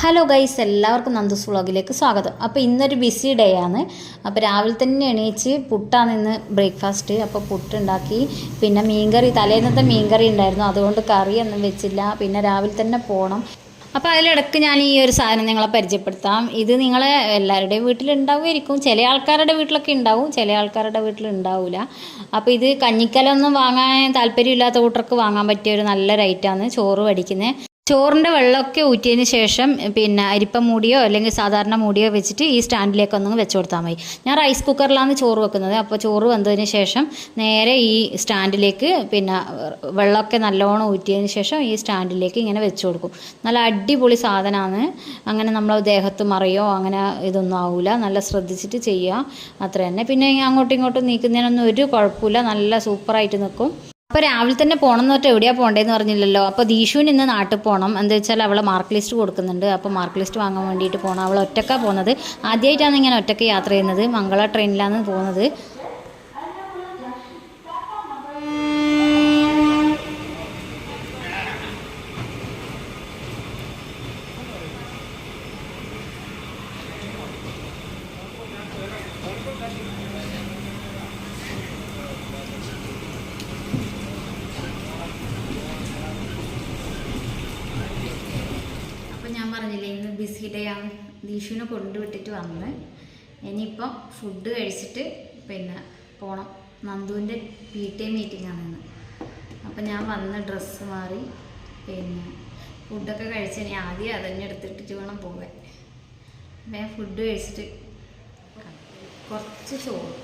Hello guys, എല്ലാവർക്കും നന്ദൂസ് വ്ളോഗിലേക്ക് സ്വാഗതം. അപ്പോൾ ഇന്നൊരു ബിസി ഡേ ആണ്. അപ്പോൾ രാവിലെ തന്നെ എണീച്ച് പുട്ടാണ് ഇന്ന് ബ്രേക്ക്ഫാസ്റ്റ്. അപ്പോൾ പുട്ടുണ്ടാക്കി, പിന്നെ മീൻകറി, തലേന്നത്തെ മീൻകറി ഉണ്ടായിരുന്നു, അതുകൊണ്ട് കറിയൊന്നും വെച്ചില്ല. പിന്നെ രാവിലെ തന്നെ പോകണം. അപ്പോൾ അതിലിടക്ക് ഞാൻ ഈ ഒരു സാധനം നിങ്ങളെ പരിചയപ്പെടുത്താം. ഇത് നിങ്ങളെ എല്ലാവരുടെയും വീട്ടിലുണ്ടാവുമായിരിക്കും. ചില ആൾക്കാരുടെ വീട്ടിലൊക്കെ ഉണ്ടാവും, ചില ആൾക്കാരുടെ വീട്ടിലുണ്ടാവില്ല. അപ്പോൾ ഇത് കഞ്ഞിക്കലൊന്നും വാങ്ങാൻ താല്പര്യമില്ലാത്ത കൂട്ടർക്ക് വാങ്ങാൻ പറ്റിയ ഒരു നല്ലൊരു ഐറ്റമാണ് ചോറ് വടിക്കുന്നത്. ചോറിൻ്റെ വെള്ളമൊക്കെ ഊറ്റിയതിന് ശേഷം പിന്നെ അരിപ്പ മൂടിയോ അല്ലെങ്കിൽ സാധാരണ മൂടിയോ വെച്ചിട്ട് ഈ സ്റ്റാൻഡിലേക്കൊന്ന് വെച്ച് കൊടുത്താൽ മതി. ഞാൻ റൈസ് കുക്കറിലാണ് ചോറ് വെക്കുന്നത്. അപ്പോൾ ചോറ് വെന്തതിന് ശേഷം നേരെ ഈ സ്റ്റാൻഡിലേക്ക് പിന്നെ വെള്ളമൊക്കെ നല്ലോണം ഊറ്റിയതിന് ശേഷം ഈ സ്റ്റാൻഡിലേക്ക് ഇങ്ങനെ വെച്ച് കൊടുക്കും. നല്ല അടിപൊളി സാധനമാണ്. അങ്ങനെ നമ്മൾ ദേഹത്ത് മറിയോ അങ്ങനെ ഇതൊന്നും ആവില്ല. നല്ല ശ്രദ്ധിച്ചിട്ട് ചെയ്യുക, അത്ര തന്നെ. പിന്നെ അങ്ങോട്ടും ഇങ്ങോട്ടും നീക്കുന്നതിനൊന്നും ഒരു കുഴപ്പമില്ല, നല്ല സൂപ്പറായിട്ട് നിൽക്കും. അപ്പോൾ രാവിലെ തന്നെ പോകണം എന്ന് പറഞ്ഞാൽ എവിടെയാണ് പോകേണ്ടതെന്ന് പറഞ്ഞില്ലല്ലോ. അപ്പോൾ ദീഷുവിന് ഇന്ന് നാട്ടിൽ പോകണം. എന്താ വെച്ചാൽ അവളെ മാർക്ക് ലിസ്റ്റ് കൊടുക്കുന്നുണ്ട്. അപ്പോൾ മാർക്ക് ലിസ്റ്റ് വാങ്ങാൻ വേണ്ടിയിട്ട് പോകണം. അവൾ ഒറ്റക്കാണ് പോകുന്നത്. ആദ്യമായിട്ടാണ് ഇങ്ങനെ ഒറ്റയ്ക്ക് യാത്ര ചെയ്യുന്നത്. മംഗള ട്രെയിനിലാണ് പോകുന്നത്. ഞാൻ പറഞ്ഞില്ലേ ഇന്ന് ബിസി ഡേ ആണ്. ദീഷുവിനെ കൊണ്ടുവിട്ടിട്ട് വന്ന് ഇനിയിപ്പം ഫുഡ് കഴിച്ചിട്ട് പിന്നെ പോകണം. നന്ദുവിൻ്റെ PTA മീറ്റിംഗ് ആണ് ഇന്ന്. അപ്പം ഞാൻ വന്ന് ഡ്രസ്സ് മാറി പിന്നെ ഫുഡൊക്കെ കഴിച്ച് ഇനി ആദ്യം അതന്നെ എടുത്തിട്ടിട്ട് വേണം പോകാൻ. ഞാൻ ഫുഡ് കഴിച്ചിട്ട് കുറച്ച് ചോറ്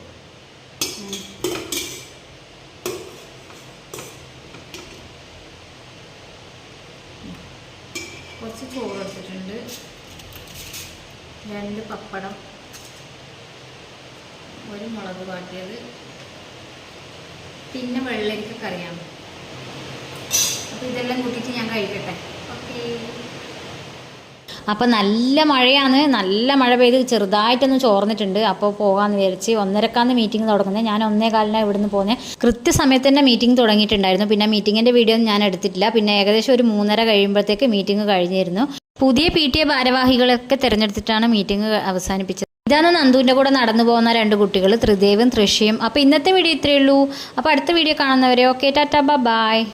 കുറച്ച് ചോറ് എടുത്തിട്ടുണ്ട്, 2 പപ്പടം, 1 മുളക് വാട്ടിയത്, പിന്നെ വെള്ളരിക്ക കറിയാണ്. അപ്പോൾ ഇതെല്ലാം കൂട്ടിയിട്ട് ഞാൻ കഴിക്കട്ടെ. ഓക്കെ. അപ്പോൾ നല്ല മഴയാണ്. നല്ല മഴ പെയ്ത് ചെറുതായിട്ടൊന്ന് ചോർന്നിട്ടുണ്ട്. അപ്പോൾ പോകാമെന്ന് വിചാരിച്ച് 1:30 മീറ്റിംഗ് തുടങ്ങുന്നത്. ഞാൻ 1:15 ഇവിടുന്ന് പോകുന്നത്. കൃത്യസമയത്ത് തന്നെ മീറ്റിംഗ് തുടങ്ങിയിട്ടുണ്ടായിരുന്നു. പിന്നെ മീറ്റിങ്ങിൻ്റെ വീഡിയോ ഒന്നും ഞാൻ എടുത്തിട്ടില്ല. പിന്നെ ഏകദേശം ഒരു 3:30 കഴിയുമ്പോഴത്തേക്ക് മീറ്റിംഗ് കഴിഞ്ഞിരുന്നു. പുതിയ PTA ഭാരവാഹികളൊക്കെ തിരഞ്ഞെടുത്തിട്ടാണ് മീറ്റിംഗ് അവസാനിപ്പിച്ചത്. ഇതാണ് നന്ദുവിൻ്റെ കൂടെ നടന്നു പോകുന്ന 2 കുട്ടികൾ, ത്രിദേവും തൃഷയും. അപ്പോൾ ഇന്നത്തെ വീഡിയോ ഇത്രയേ ഉള്ളൂ. അപ്പോൾ അടുത്ത വീഡിയോ കാണുന്നവരെ ഓക്കെ, ടാറ്റാ, ബൈ.